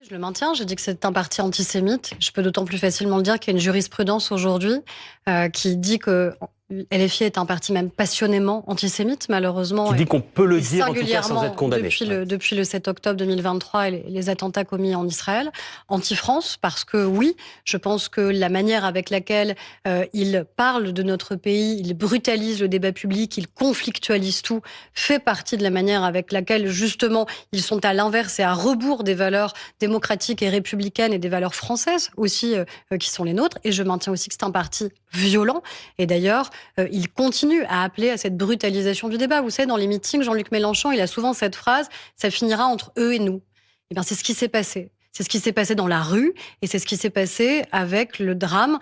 Je le maintiens, j'ai dit que c'est un parti antisémite. Je peux d'autant plus facilement le dire qu'il y a une jurisprudence aujourd'hui qui dit que LFI est un parti même passionnément antisémite, malheureusement. Qui dit qu'on peut le et dire en tout cas sans être condamné. depuis le 7 octobre 2023 et les attentats commis en Israël. Anti-France, parce que oui, je pense que la manière avec laquelle il parle de notre pays, il brutalise le débat public, il conflictualise tout, fait partie de la manière avec laquelle justement ils sont à l'inverse et à rebours des valeurs démocratiques et républicaines et des valeurs françaises aussi qui sont les nôtres. Et je maintiens aussi que c'est un parti violent. Et d'ailleurs, il continue à appeler à cette brutalisation du débat. Vous savez, dans les meetings, Jean-Luc Mélenchon, il a souvent cette phrase « ça finira entre eux et nous ». Eh bien, c'est ce qui s'est passé. C'est ce qui s'est passé dans la rue et c'est ce qui s'est passé avec le drame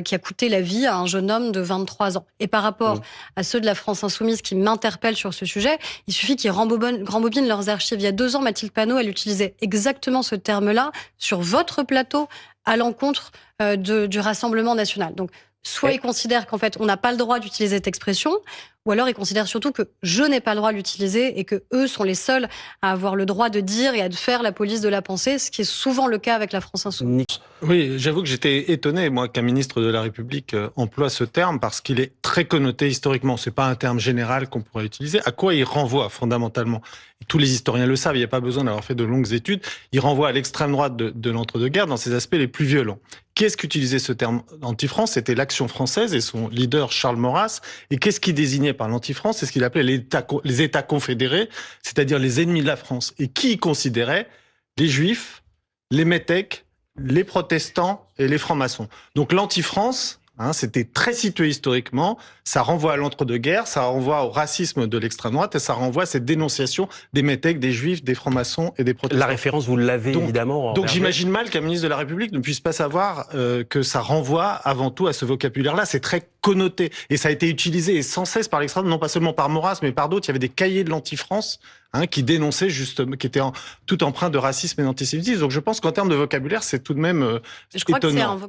qui a coûté la vie à un jeune homme de 23 ans. Et par rapport à ceux de la France Insoumise qui m'interpellent sur ce sujet, il suffit qu'ils rembobinent leurs archives. Il y a 2 ans, Mathilde Panot, elle utilisait exactement ce terme-là sur votre plateau à l'encontre du Rassemblement national. Donc, soit ils considèrent qu'en fait, on n'a pas le droit d'utiliser cette expression, ou alors ils considèrent surtout que je n'ai pas le droit de l'utiliser et que eux sont les seuls à avoir le droit de dire et à faire la police de la pensée, ce qui est souvent le cas avec la France Insoumise. Oui, j'avoue que j'étais étonné, moi, qu'un ministre de la République emploie ce terme parce qu'il est très connoté historiquement. C'est pas un terme général qu'on pourrait utiliser. À quoi il renvoie fondamentalement? Tous les historiens le savent, il n'y a pas besoin d'avoir fait de longues études. Il renvoie à l'extrême droite de l'entre-deux-guerres dans ses aspects les plus violents. Qu'est-ce qu'utilisait ce terme anti-France? C'était l'Action française et son leader Charles Maurras. Et qu'est-ce qu'il désignait par l'anti-France? C'est ce qu'il appelait les États confédérés, c'est-à-dire les ennemis de la France. Et qui y considérait? Les Juifs, les métèques, les protestants et les francs-maçons. Donc l'anti-France, c'était très situé historiquement, ça renvoie à l'entre-deux-guerres, ça renvoie au racisme de l'extrême droite et ça renvoie à cette dénonciation des métèques, des juifs, des francs-maçons et des protestants. La référence, vous l'avez évidemment. Donc j'imagine mal qu'un ministre de la République ne puisse pas savoir que ça renvoie avant tout à ce vocabulaire-là. C'est très connoté et ça a été utilisé et sans cesse par l'extrême, non pas seulement par Maurras, mais par d'autres. Il y avait des cahiers de l'anti-France qui dénonçaient justement, qui étaient tout empreints de racisme et d'antisémitisme. Donc je pense qu'en termes de vocabulaire, c'est tout de même étonnant.